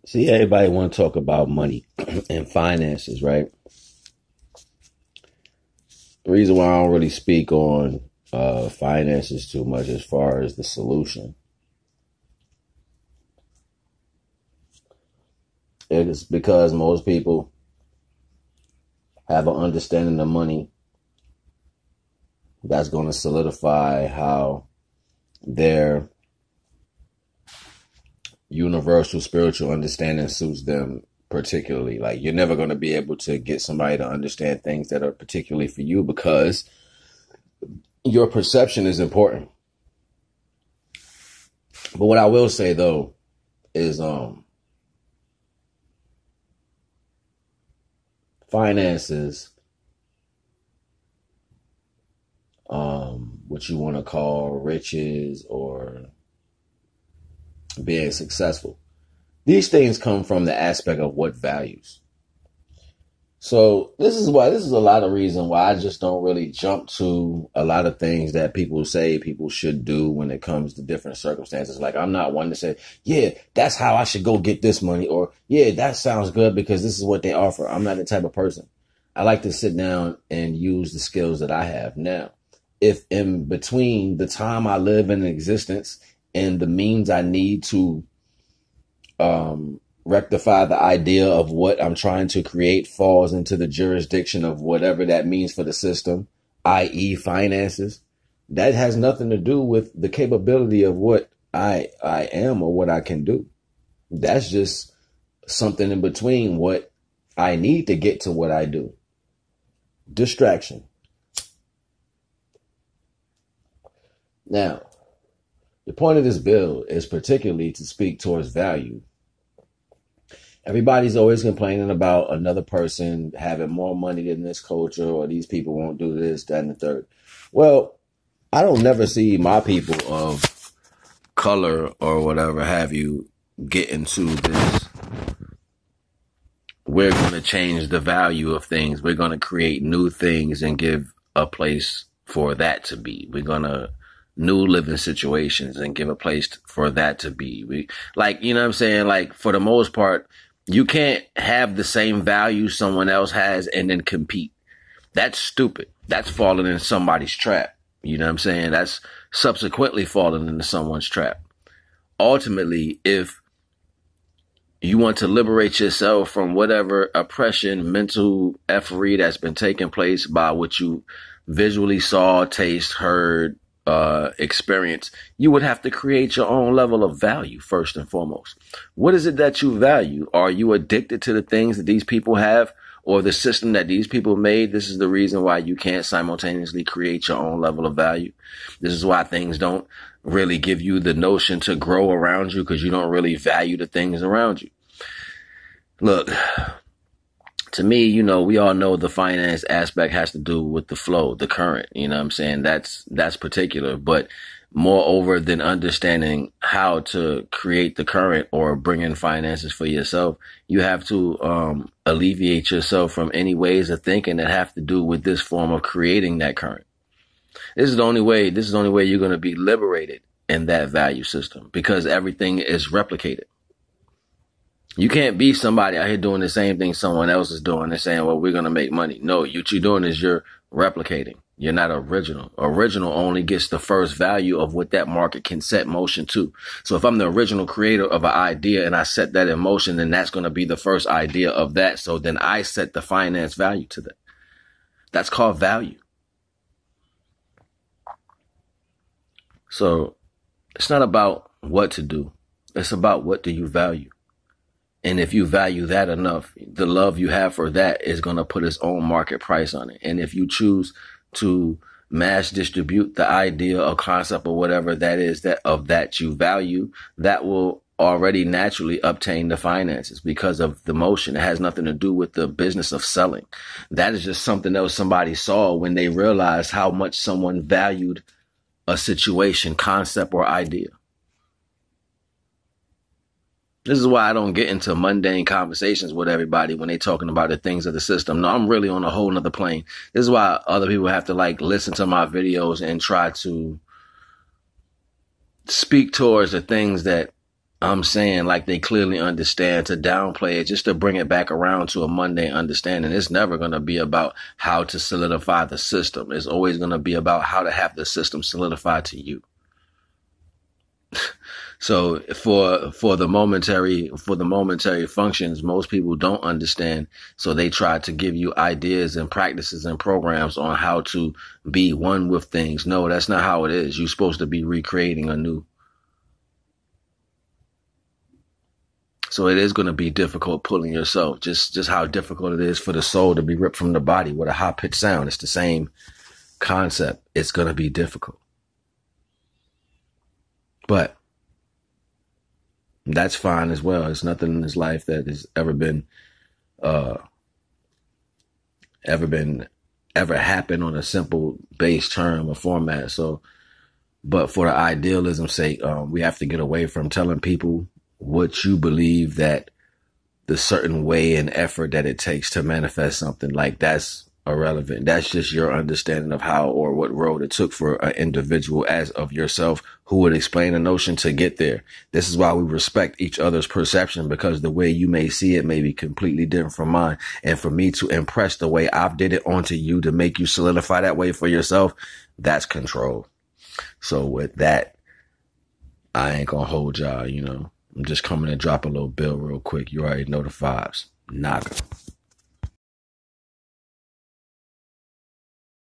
See, everybody want to talk about money and finances, right? The reason why I don't really speak on finances too much as far as the solution is because most people have an understanding of money that's going to solidify how their universal spiritual understanding suits them particularly. Like, you're never going to be able to get somebody to understand things that are particularly for you because your perception is important. But what I will say though is finances, what you want to call riches or being successful, these things come from the aspect of what values. So this is a lot of reason why I just don't really jump to a lot of things that people say people should do when it comes to different circumstances. Like, I'm not one to say, yeah, that's how I should go get this money, or yeah, that sounds good because this is what they offer. I'm not the type of person. I like to sit down and use the skills that I have now. If in between the time I live in existence and the means I need to rectify the idea of what I'm trying to create falls into the jurisdiction of whatever that means for the system, i.e. finances, that has nothing to do with the capability of what I am or what I can do. That's just something in between what I need to get to what I do. Distraction. Now, the point of this bill is particularly to speak towards value. Everybody's always complaining about another person having more money than this culture, or these people won't do this, that, and the third. Well, I don't never see my people of color or whatever have you get into this. We're going to change the value of things. We're going to create new things and give a place for that to be. We're going to new living situations and give a place for that to be. We, like, you know what I'm saying? Like, for the most part, you can't have the same value someone else has and then compete. That's stupid. That's falling in somebody's trap. You know what I'm saying? That's subsequently falling into someone's trap. Ultimately, if you want to liberate yourself from whatever oppression, mental effery that's been taking place by what you visually saw, taste, heard, experience, you would have to create your own level of value first and foremost. What is it that you value? Are you addicted to the things that these people have or the system that these people made? This is the reason why you can't simultaneously create your own level of value. This is why things don't really give you the notion to grow around you, because you don't really value the things around you. Look, to me, you know, we all know the finance aspect has to do with the flow, the current, you know what I'm saying? That's particular. But moreover than understanding how to create the current or bring in finances for yourself, you have to alleviate yourself from any ways of thinking that have to do with this form of creating that current. This is the only way you're going to be liberated in that value system, because everything is replicated. You can't be somebody out here doing the same thing someone else is doing and saying, well, we're going to make money. No, what you're doing is you're replicating. You're not original. Original only gets the first value of what that market can set motion to. So if I'm the original creator of an idea and I set that in motion, then that's going to be the first idea of that. So then I set the finance value to that. That's called value. So it's not about what to do. It's about what do you value. And if you value that enough, the love you have for that is going to put its own market price on it. And if you choose to mass distribute the idea or concept or whatever that is that you value, that will already naturally obtain the finances because of the motion. It has nothing to do with the business of selling. That is just something else somebody saw when they realized how much someone valued a situation, concept, or idea. This is why I don't get into mundane conversations with everybody when they're talking about the things of the system. No, I'm really on a whole nother plane. This is why other people have to listen to my videos and try to speak towards the things that I'm saying like they clearly understand, to downplay it, just to bring it back around to a mundane understanding. It's never going to be about how to solidify the system. It's always going to be about how to have the system solidified to you. So for the momentary functions, most people don't understand. So they try to give you ideas and practices and programs on how to be one with things. No, that's not how it is. You're supposed to be recreating anew. So it is going to be difficult pulling yourself, just how difficult it is for the soul to be ripped from the body with a high pitched sound. It's the same concept. It's going to be difficult. But that's fine as well. There's nothing in this life that has ever happened on a simple base term or format. So, but for the idealism's sake, we have to get away from telling people what you believe that the certain way and effort that it takes to manifest something. Like, that's irrelevant. That's just your understanding of how or what road it took for an individual as of yourself who would explain a notion to get there. This is why we respect each other's perception, because the way you may see it may be completely different from mine. And for me to impress the way I've did it onto you to make you solidify that way for yourself, that's control. So with that, I ain't gonna hold y'all, I'm just coming to drop a little bill real quick. You already know the vibes. NAGA.